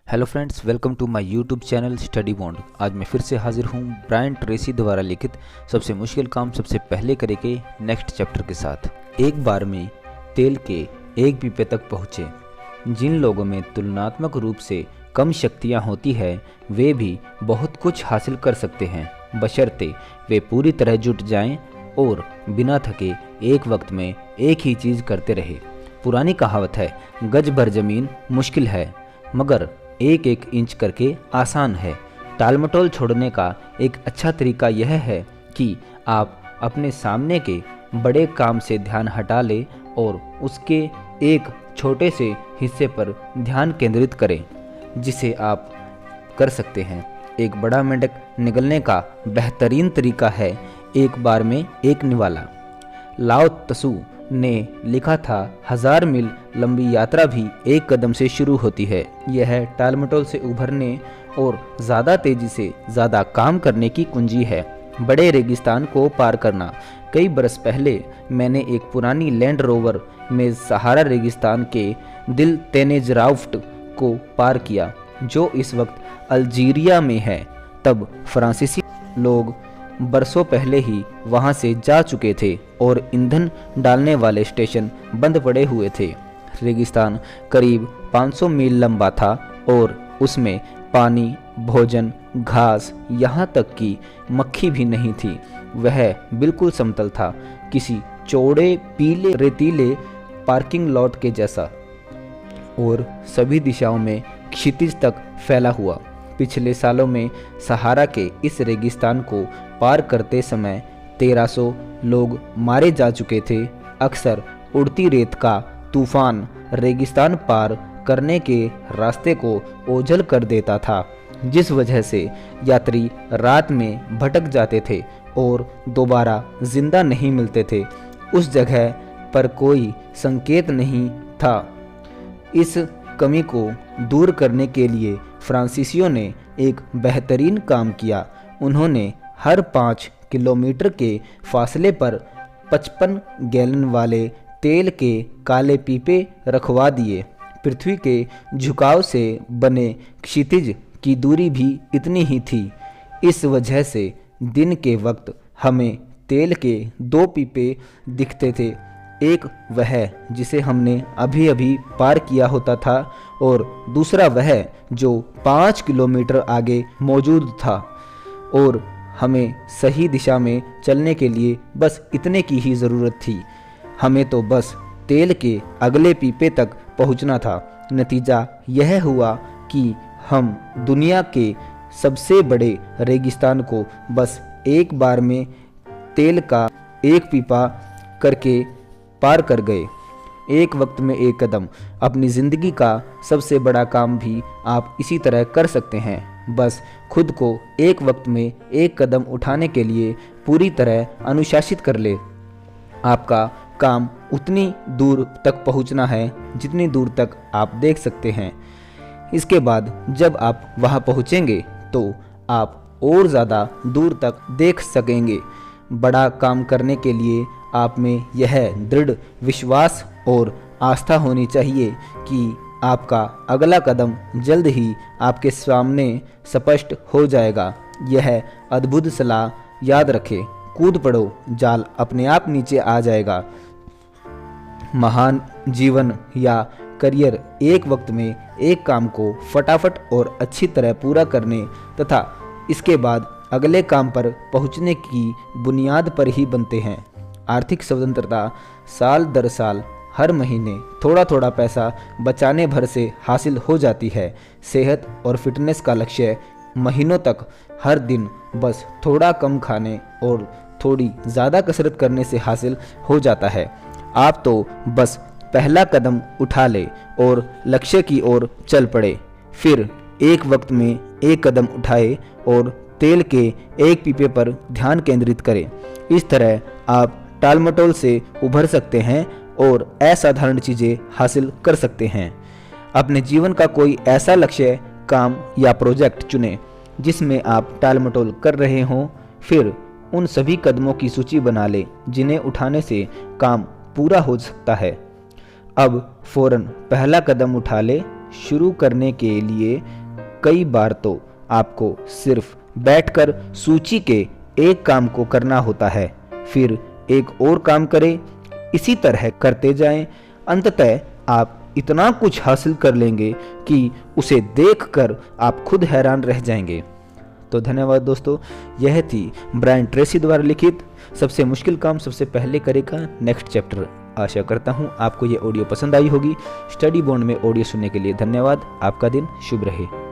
Hello friends, welcome to my YouTube channel Study Bond. आज मैं फिर से हाजिर हूँ ब्रायन ट्रेसी द्वारा लिखित सबसे मुश्किल काम सबसे पहले करे के नेक्स्ट चैप्टर के साथ। एक बार में तेल के एक पीपे तक पहुँचे। जिन लोगों में तुलनात्मक रूप से कम शक्तियाँ होती है वे भी बहुत कुछ हासिल कर सकते हैं, बशर्ते वे पूरी तरह जुट जाएं और बिना थके एक वक्त में एक ही चीज़ करते रहे। पुरानी कहावत है, गज भर जमीन मुश्किल है मगर एक एक इंच करके आसान है। टालमटोल छोड़ने का एक अच्छा तरीका यह है कि आप अपने सामने के बड़े काम से ध्यान हटा लें और उसके एक छोटे से हिस्से पर ध्यान केंद्रित करें जिसे आप कर सकते हैं। एक बड़ा मेंढक निगलने का बेहतरीन तरीका है एक बार में एक निवाला। लाओ त्सु ने लिखा था, 1000 मील लंबी यात्रा भी एक कदम से शुरू होती है। यह टालमटोल से उभरने और ज़्यादा तेज़ी से ज़्यादा काम करने की कुंजी है। बड़े रेगिस्तान को पार करना। कई बरस पहले मैंने एक पुरानी लैंड रोवर में सहारा रेगिस्तान के दिल तेनेजराफ्ट को पार किया जो इस वक्त अल्जीरिया में है। तब फ्रांसीसी लोग बरसों पहले ही वहां से जा चुके थे और ईंधन डालने वाले स्टेशन बंद पड़े हुए थे। रेगिस्तान करीब 500 मील लंबा था और उसमें पानी, भोजन, घास, यहाँ तक कि मक्खी भी नहीं थी। वह बिल्कुल समतल था, किसी चौड़े पीले रेतीले पार्किंग लॉट के जैसा, और सभी दिशाओं में क्षितिज तक फैला हुआ। पिछले सालों में सहारा के इस रेगिस्तान को पार करते समय 1300 लोग मारे जा चुके थे। अक्सर उड़ती रेत का तूफान रेगिस्तान पार करने के रास्ते को ओझल कर देता था, जिस वजह से यात्री रात में भटक जाते थे और दोबारा जिंदा नहीं मिलते थे। उस जगह पर कोई संकेत नहीं था। इस कमी को दूर करने के लिए फ्रांसीसियों ने एक बेहतरीन काम किया। उन्होंने हर 5 किलोमीटर के फासले पर 55 गैलन वाले तेल के काले पीपे रखवा दिए। पृथ्वी के झुकाव से बने क्षितिज की दूरी भी इतनी ही थी। इस वजह से दिन के वक्त हमें तेल के 2 पीपे दिखते थे। एक वह जिसे हमने अभी अभी पार किया होता था और दूसरा वह जो 5 किलोमीटर आगे मौजूद था, और हमें सही दिशा में चलने के लिए बस इतने की ही ज़रूरत थी। हमें तो बस तेल के अगले पीपे तक पहुंचना था। नतीजा यह हुआ कि हम दुनिया के सबसे बड़े रेगिस्तान को बस एक बार में तेल का एक पीपा करके पार कर गए। एक वक्त में एक कदम। अपनी ज़िंदगी का सबसे बड़ा काम भी आप इसी तरह कर सकते हैं। बस खुद को एक वक्त में एक कदम उठाने के लिए पूरी तरह अनुशासित कर ले। आपका काम उतनी दूर तक पहुंचना है जितनी दूर तक आप देख सकते हैं। इसके बाद जब आप वहां पहुंचेंगे तो आप और ज़्यादा दूर तक देख सकेंगे। बड़ा काम करने के लिए आप में यह दृढ़ विश्वास और आस्था होनी चाहिए कि आपका अगला कदम जल्द ही आपके सामने स्पष्ट हो जाएगा। यह अद्भुत सलाह याद रखें, कूद पड़ो, जाल अपने आप नीचे आ जाएगा। महान जीवन या करियर एक वक्त में एक काम को फटाफट और अच्छी तरह पूरा करने तथा इसके बाद अगले काम पर पहुंचने की बुनियाद पर ही बनते हैं। आर्थिक स्वतंत्रता साल दर साल हर महीने थोड़ा थोड़ा पैसा बचाने भर से हासिल हो जाती है। सेहत और फिटनेस का लक्ष्य महीनों तक हर दिन बस थोड़ा कम खाने और थोड़ी ज़्यादा कसरत करने से हासिल हो जाता है। आप तो बस पहला कदम उठा ले और लक्ष्य की ओर चल पड़े। फिर एक वक्त में एक कदम उठाए और तेल के एक पीपे पर ध्यान केंद्रित करें। इस तरह आप टालमटोल से उभर सकते हैं और असाधारण चीज़ें हासिल कर सकते हैं। अपने जीवन का कोई ऐसा लक्ष्य, काम या प्रोजेक्ट चुनें जिसमें आप टालमटोल कर रहे हों। फिर उन सभी कदमों की सूची बना लें जिन्हें उठाने से काम पूरा हो सकता है। अब फौरन पहला कदम उठा ले। शुरू करने के लिए कई बार तो आपको सिर्फ बैठकर सूची के एक काम को करना होता है, फिर एक और काम करें, इसी तरह करते जाएं। अंततः आप इतना कुछ हासिल कर लेंगे कि उसे देखकर आप खुद हैरान रह जाएंगे। तो धन्यवाद दोस्तों, यह थी ब्रायन ट्रेसी द्वारा लिखित सबसे मुश्किल काम सबसे पहले करेगा नेक्स्ट चैप्टर। आशा करता हूँ आपको ये ऑडियो पसंद आई होगी। स्टडी बॉन्ड में ऑडियो सुनने के लिए धन्यवाद। आपका दिन शुभ रहे।